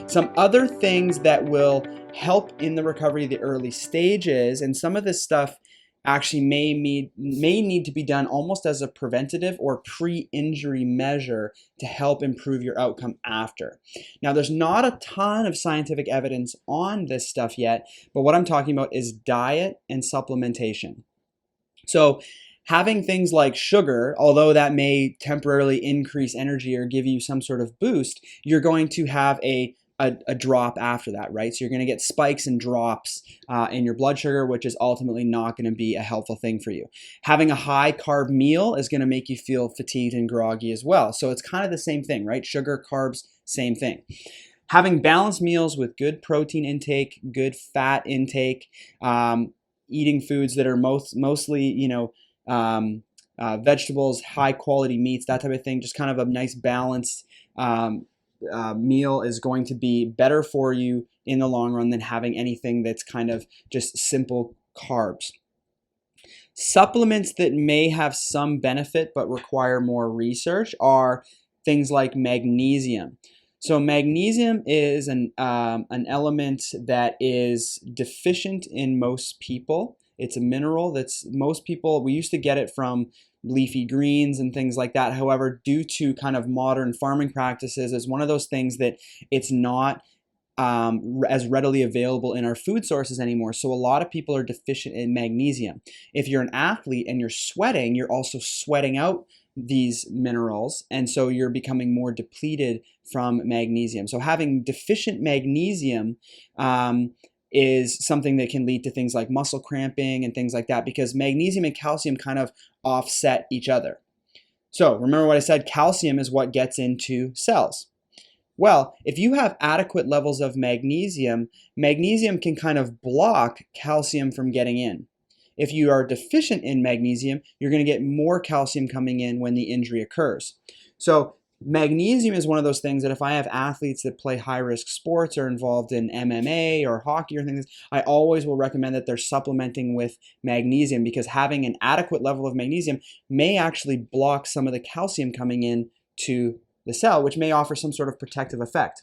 Some other things that will help in the recovery of the early stages, and some of this stuff actually may need to be done almost as a preventative or pre-injury measure to help improve your outcome after. Now, there's not a ton of scientific evidence on this stuff yet, but what I'm talking about is diet and supplementation. So having things like sugar, although that may temporarily increase energy or give you some sort of boost, you're going to have a drop after that, right? So you're going to get spikes and drops in your blood sugar, which is ultimately not going to be a helpful thing for you. Having a high carb meal is going to make you feel fatigued and groggy as well. So it's kind of the same thing, right? Sugar, carbs, same thing. Having balanced meals with good protein intake, good fat intake, eating foods that are mostly, vegetables, high quality meats, that type of thing, just kind of a nice balanced meal is going to be better for you in the long run than having anything that's kind of just simple carbs. Supplements that may have some benefit but require more research are things like magnesium. So magnesium is an element that is deficient in most people. It's a mineral that's most people, we used to get it from leafy greens and things like that. However, due to kind of modern farming practices, it's one of those things that it's not as readily available in our food sources anymore. So a lot of people are deficient in magnesium. If you're an athlete and you're sweating, you're also sweating out these minerals, and so you're becoming more depleted from magnesium. So having deficient magnesium is something that can lead to things like muscle cramping and things like that, because magnesium and calcium kind of offset each other. So remember what I said, calcium is what gets into cells. Well, if you have adequate levels of magnesium, magnesium can kind of block calcium from getting in. If you are deficient in magnesium, you're going to get more calcium coming in when the injury occurs. So magnesium is one of those things that if I have athletes that play high-risk sports or involved in MMA or hockey or things, I always will recommend that they're supplementing with magnesium, because having an adequate level of magnesium may actually block some of the calcium coming in to the cell, which may offer some sort of protective effect.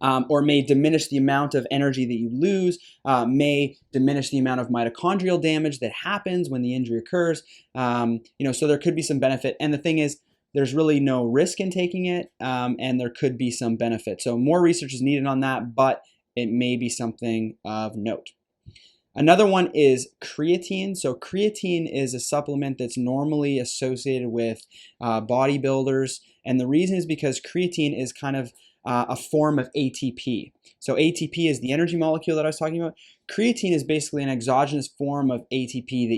Or may diminish the amount of energy that you lose, may diminish the amount of mitochondrial damage that happens when the injury occurs. So there could be some benefit. And the thing is, there's really no risk in taking it, and there could be some benefit. So more research is needed on that, but it may be something of note. Another one is creatine. So creatine is a supplement that's normally associated with bodybuilders. And the reason is because creatine is kind of a form of ATP. So ATP is the energy molecule that I was talking about. Creatine is basically an exogenous form of ATP that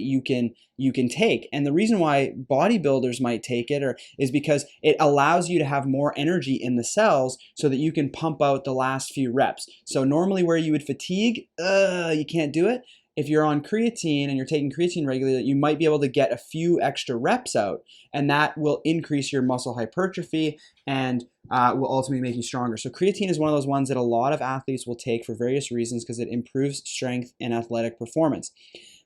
you can take. And the reason why bodybuilders might take it is because it allows you to have more energy in the cells so that you can pump out the last few reps. So normally where you would fatigue, you can't do it. If you're on creatine and you're taking creatine regularly, you might be able to get a few extra reps out, and that will increase your muscle hypertrophy and will ultimately make you stronger. So creatine is one of those ones that a lot of athletes will take for various reasons because it improves strength and athletic performance.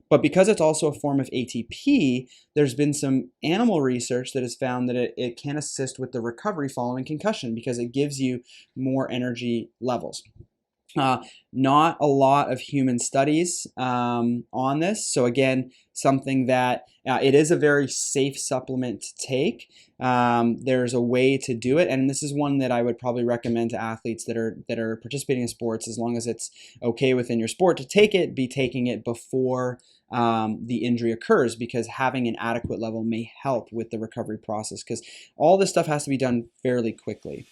But because it's also a form of ATP, there's been some animal research that has found that it can assist with the recovery following concussion because it gives you more energy levels. Not a lot of human studies on this. So again, something that it is a very safe supplement to take. There's a way to do it, and this is one that I would probably recommend to athletes that are participating in sports, as long as it's okay within your sport to take it, be taking it before the injury occurs, because having an adequate level may help with the recovery process, because all this stuff has to be done fairly quickly.